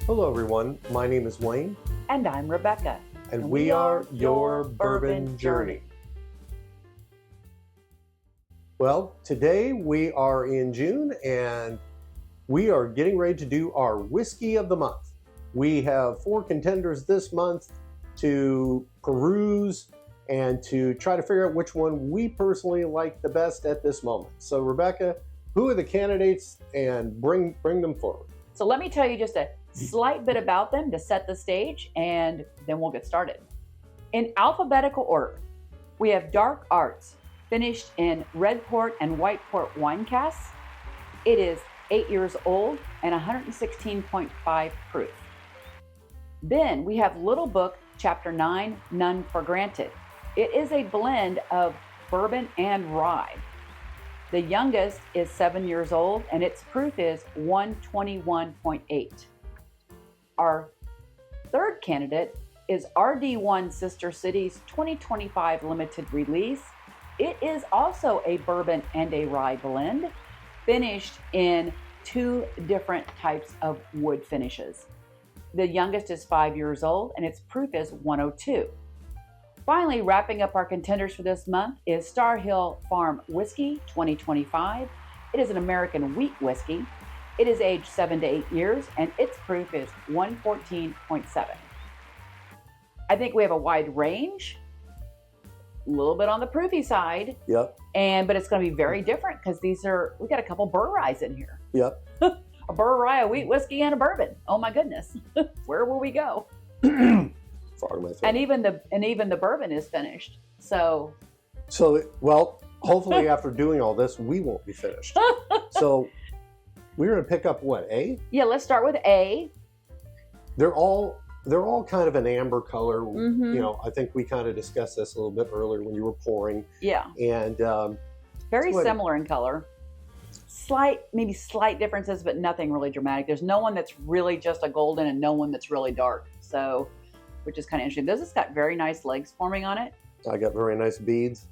Hello everyone, my name is Wayne. And I'm Rebecca. And we are your Bourbon Journey. Well, today we are in June and we are getting ready to do our Whiskey of the Month. We have 4 contenders this month to peruse and to try to figure out which one we personally like the best at this moment. So Rebecca, who are the candidates, and bring them forward. So let me tell you just a slight bit about them to set the stage, and then we'll get started. In alphabetical order, we have Dark Arts, finished in red port and white port wine casks. It is 8 years old and 116.5 proof. Then we have Little Book, Chapter 9, None for Granted. It is a blend of bourbon and rye. The youngest is 7 years old and its proof is 121.8. Our third candidate is RD1 Sister City's 2025 limited release. It is also a bourbon and a rye blend, finished in 2 different types of wood finishes. The youngest is 5 years old and its proof is 102. Finally, wrapping up our contenders for this month is Star Hill Farm Whiskey 2025. It is an American wheat whiskey. It is aged 7 to 8 years and its proof is 114.7. I think we have a wide range, a little bit on the proofy side. Yep. But it's going to be very different because we got a couple burr ryes in here. Yep. A burr rye, a wheat whiskey, and a bourbon. Oh my goodness. Where will we go? And even the bourbon is finished. So well, hopefully after doing all this, we won't be finished. So we're going to pick up what, A? Yeah, let's start with A. They're all kind of an amber color. Mm-hmm. You know, I think we kind of discussed this a little bit earlier when you were pouring. Yeah. And very similar in color. Maybe slight differences, but nothing really dramatic. There's no one that's really just a golden and no one that's really dark. So, which is kind of interesting. This has got very nice legs forming on it. I got very nice beads.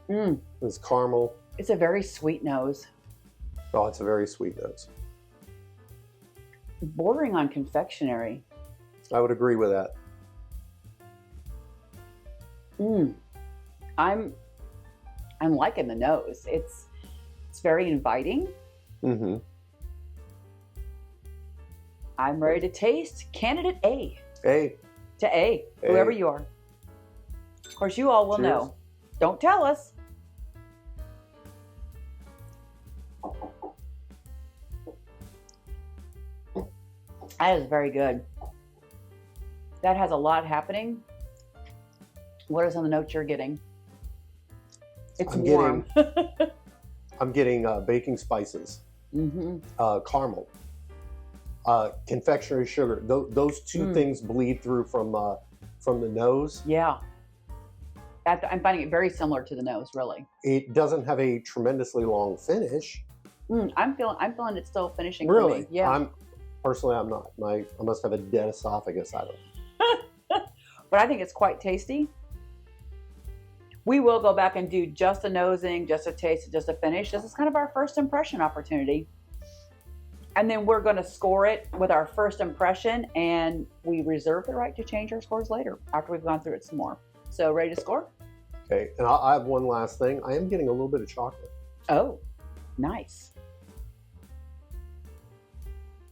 It's caramel. It's a very sweet nose. Oh, it's a very sweet nose. Bordering on confectionery. I would agree with that. I'm liking the nose. It's very inviting. Mm-hmm. I'm ready to taste candidate A. A. To A, whoever you are. Of course, you all will know. Don't tell us. That is very good. That has a lot happening. What are some of the notes you're getting? It's warm. I'm getting baking spices, caramel, confectionery sugar. Those 2 things bleed through from the nose. Yeah. I'm finding it very similar to the nose, really. It doesn't have a tremendously long finish. I'm feeling it still finishing Really? for me. Yeah. I'm not. I must have a dead esophagus. I don't know. But I think it's quite tasty. We will go back and do just a nosing, just a taste, just a finish. This is kind of our first impression opportunity. And then we're going to score it with our first impression, and we reserve the right to change our scores later after we've gone through it some more. So ready to score? Okay, and I have one last thing. I am getting a little bit of chocolate. Oh, nice.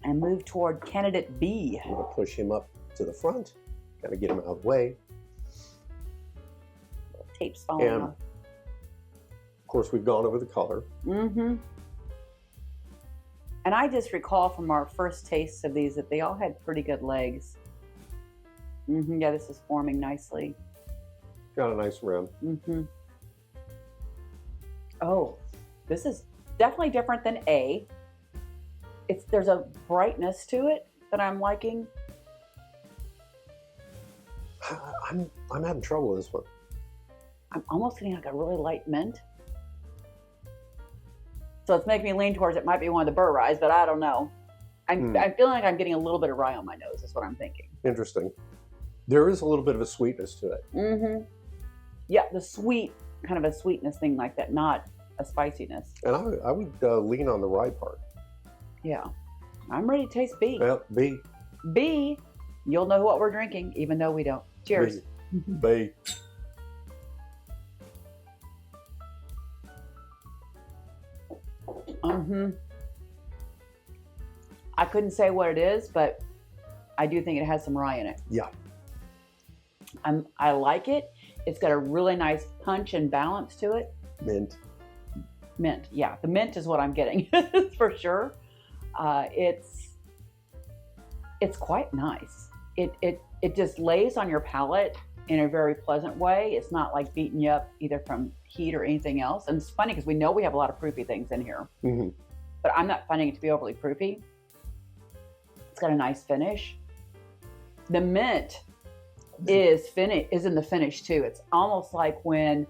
And move toward candidate B. I'm going to push him up to the front. Got to get him out of the way. Tape's falling off. Of course, we've gone over the color. And I just recall from our first tastes of these that they all had pretty good legs. Yeah, this is forming nicely. Got a nice rim. Oh, this is definitely different than A. There's a brightness to it that I'm liking. I'm having trouble with this one. I'm almost getting like a really light mint. So it's making me lean towards it might be one of the burr ryes, but I don't know. I'm feeling like I'm getting a little bit of rye on my nose, is what I'm thinking. Interesting. There is a little bit of a sweetness to it. Yeah, the sweet, kind of a sweetness thing like that, not a spiciness. And I would lean on the rye part. Yeah. I'm ready to taste B. Well, B. B, you'll know what we're drinking, even though we don't. Cheers. B. I couldn't say what it is, but I do think it has some rye in it. Yeah. I like it. It's got a really nice punch and balance to it. Mint. Mint, yeah. The mint is what I'm getting for sure. It's quite nice. It just lays on your palate in a very pleasant way. It's not like beating you up either from heat or anything else. And it's funny because we know we have a lot of proofy things in here, but I'm not finding it to be overly proofy. It's got a nice finish. The mint is in the finish too. It's almost like when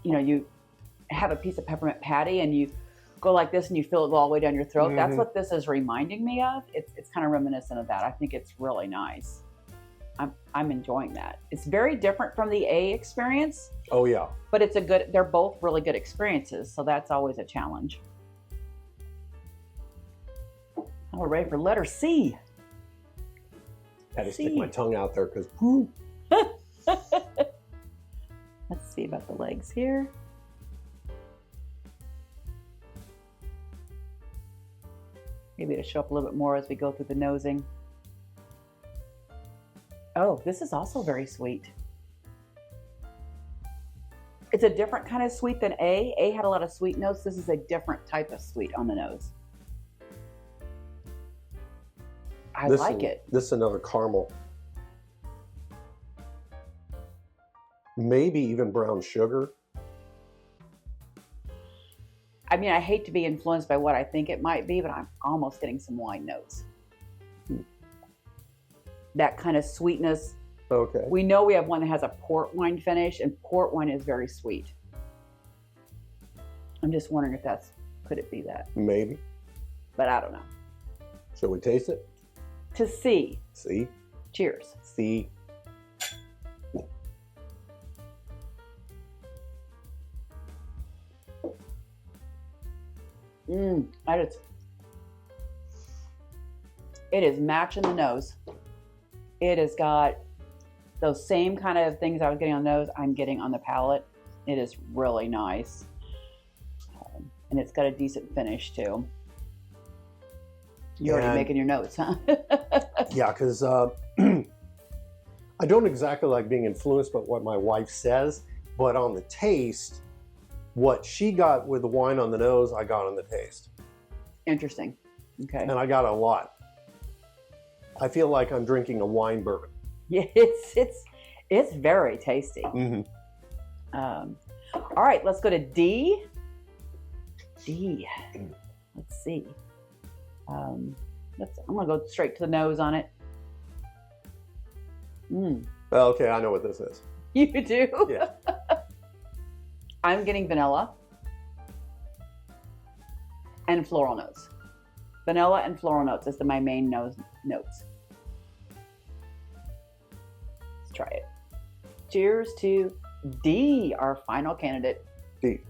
you have a piece of peppermint patty and you go like this and you feel it go all the way down your throat. That's what this is reminding me of. It's kind of reminiscent of that. I think it's really nice. I'm enjoying that. It's very different from the A experience. Oh yeah. But they're both really good experiences, so that's always a challenge. Now we're ready for letter C. Had to stick my tongue out there because Let's see about the legs here. Maybe it'll show up a little bit more as we go through the nosing. Oh, this is also very sweet. It's a different kind of sweet than A. A had a lot of sweet notes. This is a different type of sweet on the nose. I like it. This is another caramel. Maybe even brown sugar. I mean, I hate to be influenced by what I think it might be, but I'm almost getting some wine notes. That kind of sweetness. Okay. We know we have one that has a port wine finish, and port wine is very sweet. I'm just wondering if could it be that? Maybe. But I don't know. Shall we taste it? To C. C. Cheers. C. It is matching the nose. It has got those same kind of things I was getting on the nose, I'm getting on the palate. It is really nice. And it's got a decent finish too. You're already making your notes, huh? Yeah, because I don't exactly like being influenced by what my wife says, but on the taste, what she got with the wine on the nose, I got on the taste. Interesting. Okay. And I got a lot. I feel like I'm drinking a wine bourbon. Yeah, it's very tasty. All right, let's go to D. D. Let's see. I'm gonna go straight to the nose on it. Okay, I know what this is. You do? Yeah. I'm getting vanilla and floral notes. Vanilla and floral notes is my main notes. Let's try it. Cheers to D, our final candidate. D.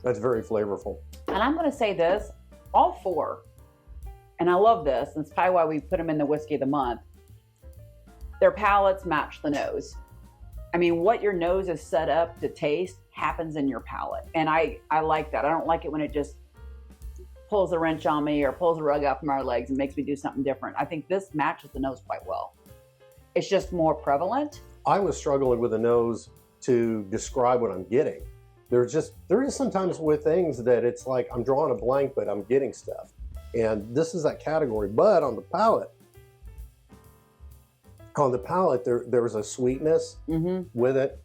That's very flavorful. And I'm going to say this, all four, and I love this, and it's probably why we put them in the Whiskey of the Month, their palates match the nose. I mean, what your nose is set up to taste happens in your palate. And I like that. I don't like it when it just pulls a wrench on me or pulls a rug out from our legs and makes me do something different. I think this matches the nose quite well. It's just more prevalent. I was struggling with the nose to describe what I'm getting. There is sometimes with things that it's like I'm drawing a blank, but I'm getting stuff. And this is that category. But on the palate, there was a sweetness with it.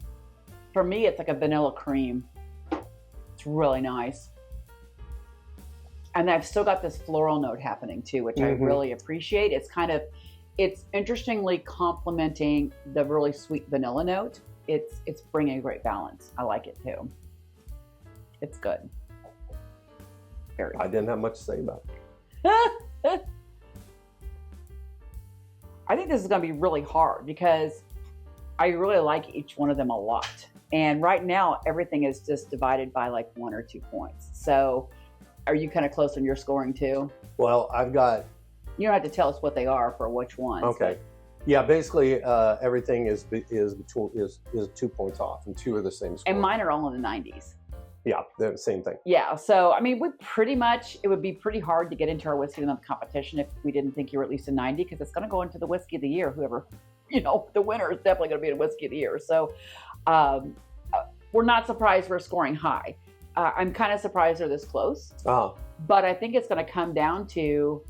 For me, it's like a vanilla cream. It's really nice. And I've still got this floral note happening too, which I really appreciate. It's interestingly complementing the really sweet vanilla note. It's bringing a great balance. I like it too. It's good. Very good. I didn't have much to say about it. I think this is going to be really hard because I really like each one of them a lot. And right now, everything is just divided by like 1 or 2 points. So are you kind of close on your scoring too? Well, I've got. You don't have to tell us what they are for which ones. Okay. Yeah, basically everything is 2 points off, and 2 are the same score. And mine are all in the 90s. Yeah, they're the same thing. Yeah, so I mean, it would be pretty hard to get into our Whiskey of the Month competition if we didn't think you were at least a 90, because it's going to go into the Whiskey of the Year. Whoever, the winner is definitely going to be the Whiskey of the Year. So we're not surprised we're scoring high. I'm kind of surprised they're this close. But I think it's going to come down to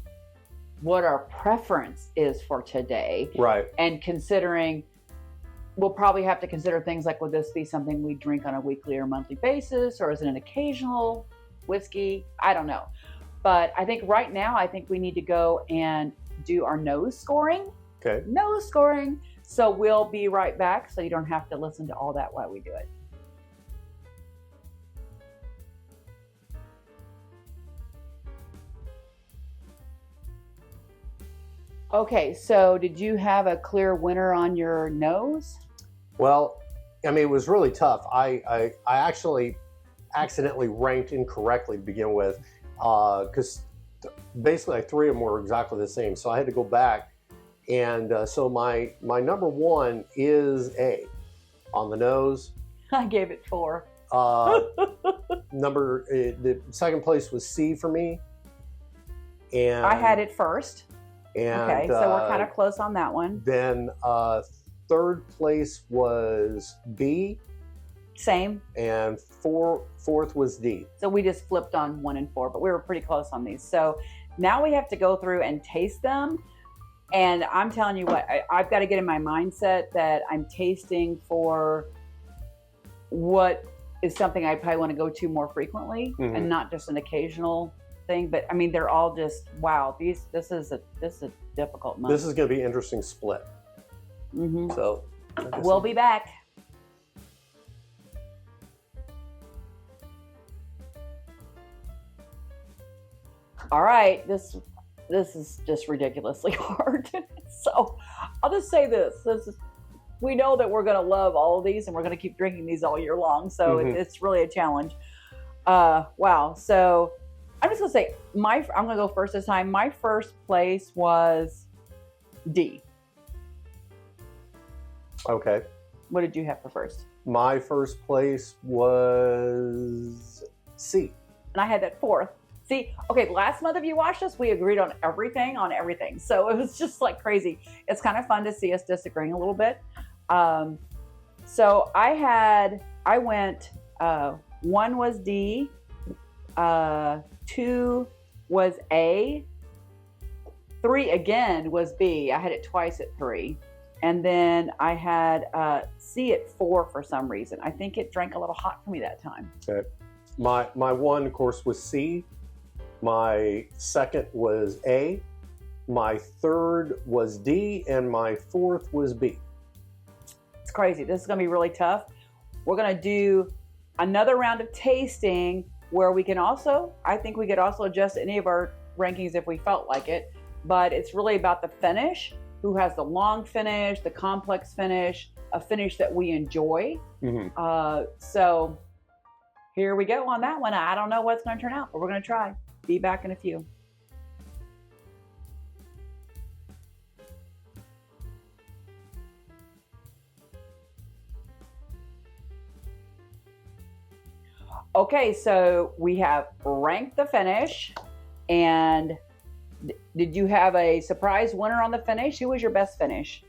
what our preference is for today. Right. And considering, we'll probably have to consider things like, would this be something we drink on a weekly or monthly basis, or is it an occasional whiskey? I don't know. But I think right now, we need to go and do our nose scoring. Okay. Nose scoring. So we'll be right back, so you don't have to listen to all that while we do it. Okay, so did you have a clear winner on your nose? Well, I mean, it was really tough. I actually accidentally ranked incorrectly to begin with, because basically 3 of them were exactly the same. So I had to go back, and so my number 1 is A on the nose. I gave it 4. The second place was C for me, and I had it first. And, okay, so we're kind of close on that one. Then third place was B. Same. And fourth was D. So we just flipped on 1 and 4, but we were pretty close on these. So now we have to go through and taste them. And I'm telling you what, I've got to get in my mindset that I'm tasting for what is something I probably want to go to more frequently, and not just an occasional thing. But I mean, they're all just, wow, this is a difficult month. This is going to be an interesting split. So we'll be back. All right, this is just ridiculously hard. So I'll just say this is, we know that we're going to love all of these, and we're going to keep drinking these all year long. So it's really a challenge. Wow. So I'm just going to say, I'm going to go first this time. My first place was D. Okay. What did you have for first? My first place was C. And I had that 4th. See, okay, last month if you watched us, we agreed on everything. So it was just like crazy. It's kind of fun to see us disagreeing a little bit. So I went, 1 was D, 2 was A, 3 again was B. I had it twice at 3. And then I had C at 4 for some reason. I think it drank a little hot for me that time. Okay. My 1, of course, was C. My second was A. My third was D. And my 4th was B. It's crazy. This is going to be really tough. We're going to do another round of tasting where we can also, I think we could also adjust any of our rankings if we felt like it. But it's really about the finish. Who has the long finish, the complex finish, a finish that we enjoy. So here we go on that one. I don't know what's going to turn out, but we're going to try. Be back in a few. Okay, so we have ranked the finish, and did you have a surprise winner on the finish? Who was your best finish?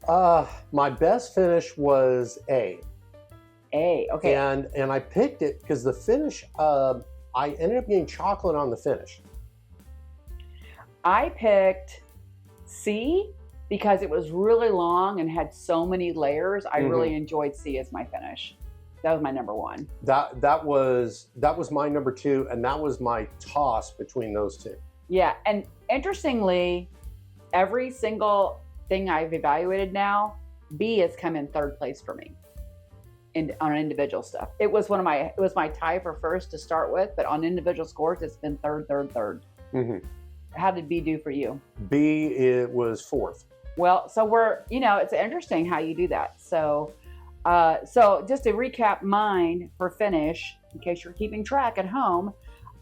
My best finish was A. A, okay. And I picked it because the finish, I ended up getting chocolate on the finish. I picked C because it was really long and had so many layers. I really enjoyed C as my finish. That was my number 1. That was my number 2, and that was my toss between those 2. Yeah, and interestingly, every single thing I've evaluated now, B has come in 3rd place for me on individual stuff. It was my tie for first to start with, but on individual scores, it's been third. How did B do for you? B, it was 4th. Well, so we're, it's interesting how you do that. So, so just to recap mine for finish, in case you're keeping track at home,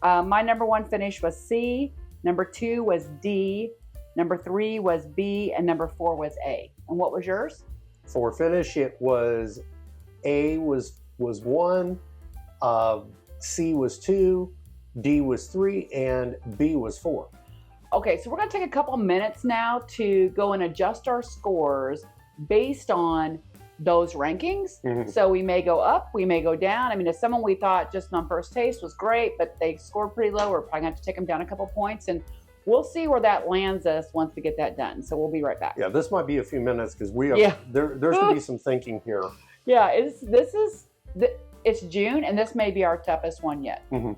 my number one finish was C, number 2 was D, number 3 was B, and number 4 was A. And what was yours? For finish, it was A was 1, C was 2, D was 3, and B was 4. Okay, so we're going to take a couple minutes now to go and adjust our scores based on those rankings. Mm-hmm. So we may go up, we may go down. I mean, if someone we thought just on first taste was great, but they scored pretty low, we're probably going to have to take them down a couple points, and we'll see where that lands us once we get that done. So we'll be right back. Yeah, this might be a few minutes because there's going to be some thinking here. Yeah, it's June, and this may be our toughest one yet. Mm-hmm.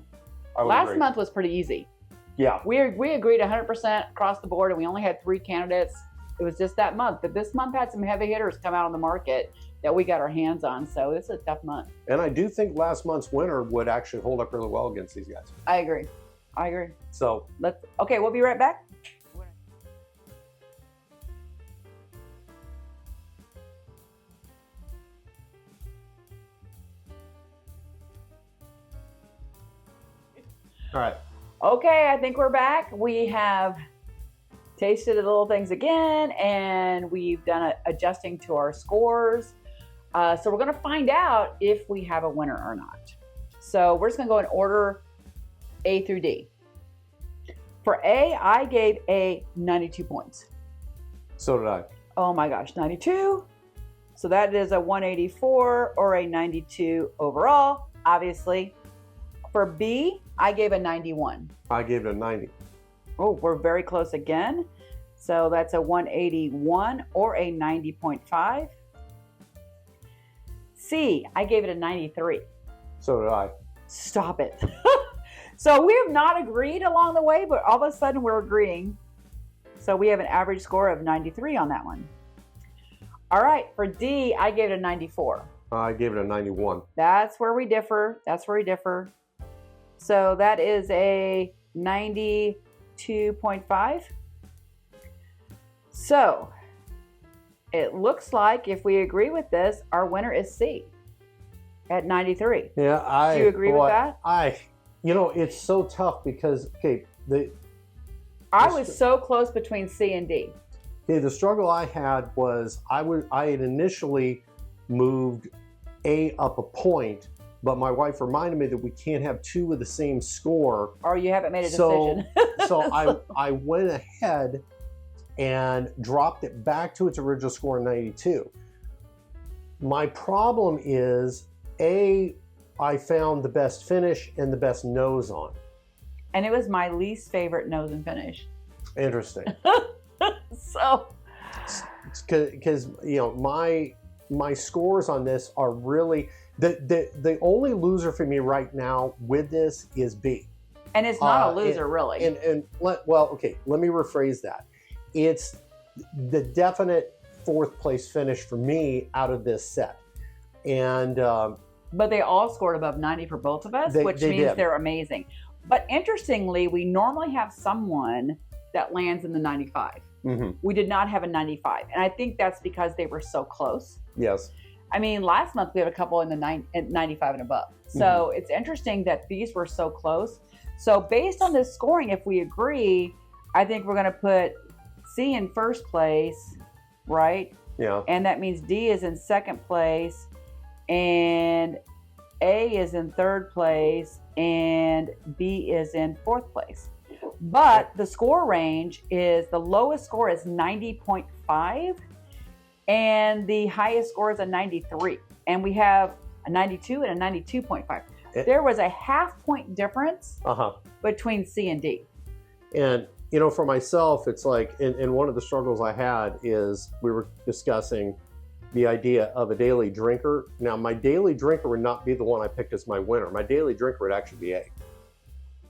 Last month was pretty easy. Yeah. We agreed 100% across the board, and we only had 3 candidates. It was just that month. But this month had some heavy hitters come out on the market that we got our hands on. So this is a tough month. And I do think last month's winner would actually hold up really well against these guys. I agree. So okay, we'll be right back. All right. Okay, I think we're back. We have tasted the little things again, and we've done adjusting to our scores. So we're going to find out if we have a winner or not. So we're just going to go in order A through D. For A, I gave A 92 points. So did I. Oh my gosh, 92. So that is a 184 or a 92 overall, obviously. For B, I gave a 91. I gave it a 90. Oh, we're very close again. So that's a 181 or a 90.5. C, I gave it a 93. So did I. Stop it. So we have not agreed along the way, but all of a sudden we're agreeing. So we have an average score of 93 on that one. All right, for D, I gave it a 94. I gave it a 91. That's where we differ. So that is a 92.5. So it looks like if we agree with this, our winner is C at 93. Yeah, Do you agree with that? It's so tough because, I was so close between C and D. Okay, the struggle I had was I had initially moved A up a point, but my wife reminded me that we can't have 2 with the same score. Or you haven't made a decision. So I went ahead and dropped it back to its original score of 92. My problem is, A, I found the best finish and the best nose on. And it was my least favorite nose and finish. Interesting. So, because my scores on this are really the only loser for me right now with this is B. And it's not a loser, really. Let me rephrase that. It's the definite 4th place finish for me out of this set, and but they all scored above 90 for both of us, which means did. They're amazing. But interestingly, we normally have someone that lands in the 95. Mm-hmm. We did not have a 95, and I think that's because they were so close. Yes. I mean, last month we had a couple in the 95 and above. So It's interesting that these were so close. So based on this scoring, if we agree, I think we're going to put C in first place, right? Yeah. And that means D is in second place, and A is in third place, and B is in 4th place. But the score range is, the lowest score is 90.5, and the highest score is a 93. And we have a 92 and a 92.5. There was a half-point difference between C and D. And, for myself, it's like, and one of the struggles I had is we were discussing the idea of a daily drinker. Now, my daily drinker would not be the one I picked as my winner. My daily drinker would actually be A.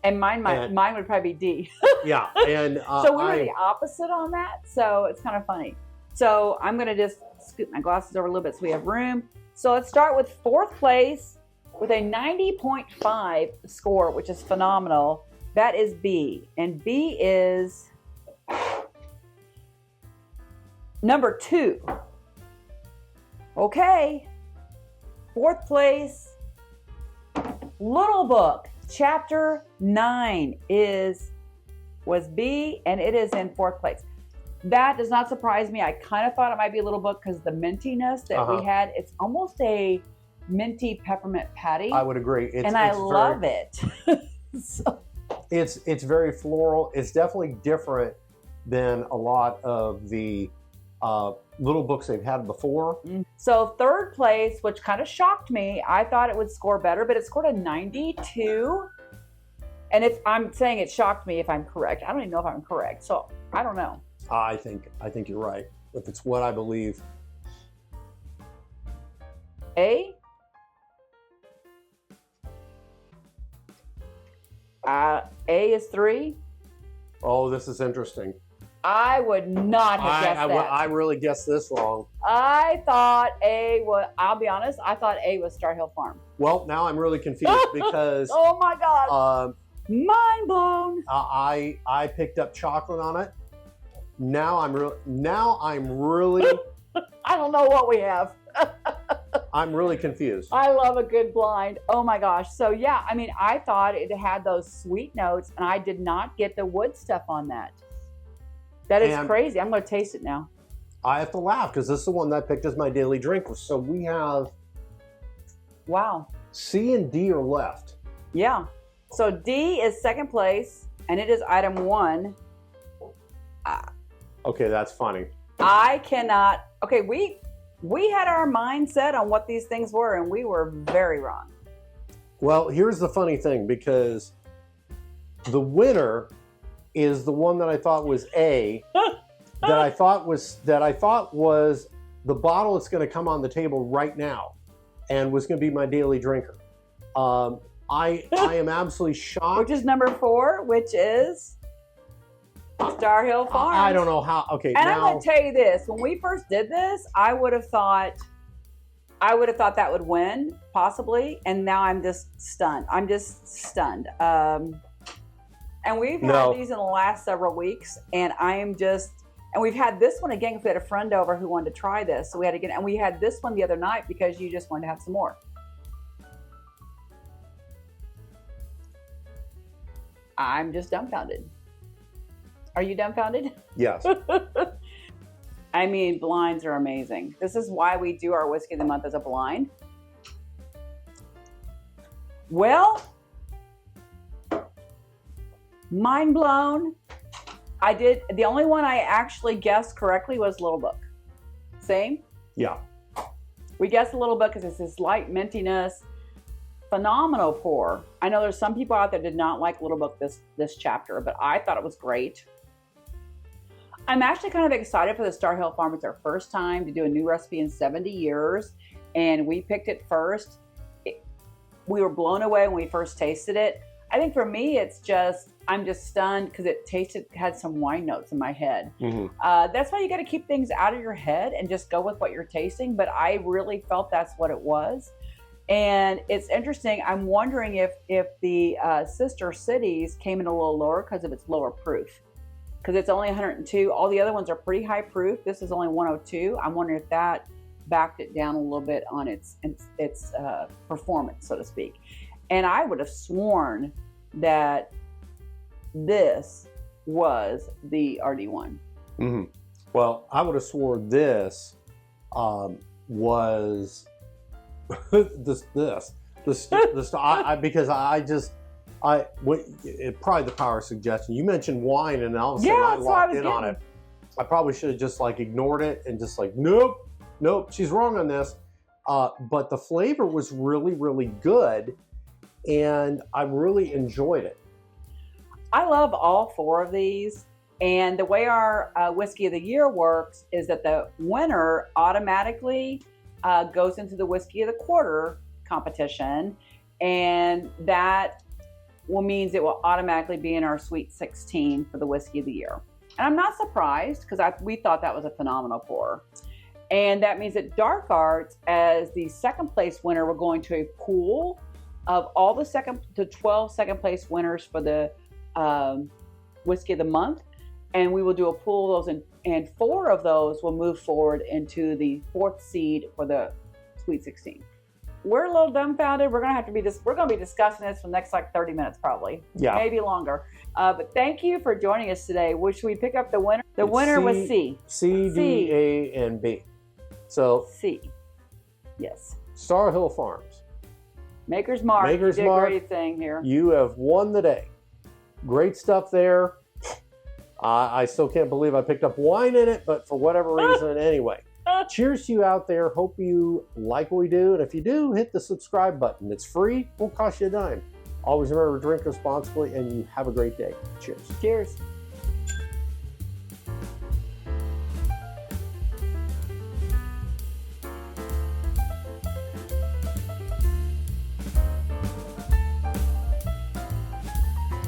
And mine would probably be D. Yeah. And so we were the opposite on that. So it's kind of funny. So I'm going to just scoot my glasses over a little bit so we have room. So let's start with 4th place with a 90.5 score, which is phenomenal. That is B. And B is Number 2. Okay. 4th place, Little Book, Chapter 9 was B, and it is in 4th place. That does not surprise me. I kind of thought it might be a Little Book because the mintiness that we had, it's almost a minty peppermint patty. I would agree. I love it. So. It's very floral. It's definitely different than a lot of the little books they've had before. So 3rd place, which kind of shocked me. I thought it would score better, but it scored a 92. And I'm saying it shocked me if I'm correct. I don't even know if I'm correct. So I don't know. I think you're right. If it's what I believe. A? A is 3. Oh, this is interesting. I would not have guessed that. I really guessed this wrong. I thought A was, I'll be honest, I thought A was Star Hill Farm. Well, now I'm really confused because... Oh my God. Mind blown. I picked up chocolate on it. Now I'm really I don't know what we have. I'm really confused. I love a good blind. Oh my gosh. So yeah, I mean, I thought it had those sweet notes and I did not get the wood stuff on that. That is crazy. I'm going to taste it now. I have to laugh because this is the one that I picked as my daily drink. So we have... Wow. C and D are left. Yeah. So D is 2nd place and it is item 1. Okay, that's funny. I cannot... Okay, we had our mindset on what these things were and we were very wrong. Well, here's the funny thing because the winner is the one that I thought was A, that I thought was the bottle that's going to come on the table right now, and was going to be my daily drinker. I am absolutely shocked. Which is number 4, which is Star Hill Farm. I don't know how. Okay, and I'm going to tell you this: when we first did this, I would have thought that would win possibly, and now I'm just stunned. I'm just stunned. And we've had these in the last several weeks, and and we've had this one again because we had a friend over who wanted to try this. So we had again, and we had this one the other night because you just wanted to have some more. I'm just dumbfounded. Are you dumbfounded? Yes. I mean, blinds are amazing. This is why we do our Whiskey of the Month as a blind. Well, mind blown. The only one I actually guessed correctly was Little Book. Same? Yeah. We guessed a Little Book because it's this light mintiness. Phenomenal pour. I know there's some people out there that did not like Little Book this chapter, but I thought it was great. I'm actually kind of excited for the Star Hill Farm. It's our first time to do a new recipe in 70 years, and we picked it first. We were blown away when we first tasted it. I think for me, I'm just stunned because it had some wine notes in my head. Mm-hmm. That's why you got to keep things out of your head and just go with what you're tasting. But I really felt that's what it was. And it's interesting. I'm wondering if the sister cities came in a little lower because of its lower proof. Because it's only 102. All the other ones are pretty high proof. This is only 102. I'm wondering if that backed it down a little bit on its performance, so to speak. And I would have sworn that this was the RD1. Mm-hmm. Well, I would have sworn this was this because probably the power of suggestion. You mentioned wine, and all of a sudden I locked in on it. I probably should have just ignored it and just nope, she's wrong on this. But the flavor was really, really good, and I really enjoyed it. I love all 4 of these, and the way our Whiskey of the Year works is that the winner automatically goes into the Whiskey of the Quarter competition, and that means it will automatically be in our Sweet 16 for the Whiskey of the Year. And I'm not surprised because we thought that was a phenomenal pour. And that means that Dark Arts, as the 2nd place winner, we're going to a pool of all the 12 second place winners for the Whiskey of the Month. And we will do a pool of those in and 4 of those will move forward into the 4th seed for the Sweet 16. We're a little dumbfounded. We're gonna be discussing this for the next like 30 minutes probably. Yeah. Maybe longer. But thank you for joining us today. Should we pick up the winner? The winner was C. C, D, A, and B. So C. Yes. Star Hill Farms. Maker's Mark. Maker's you did Mark. a great thing here. You have won the day. Great stuff there. I still can't believe I picked up wine in it, but for whatever reason, anyway. Cheers to you out there. Hope you like what we do. And if you do, hit the subscribe button. It's free. Won't cost you a dime. Always remember to drink responsibly, and you have a great day. Cheers. Cheers.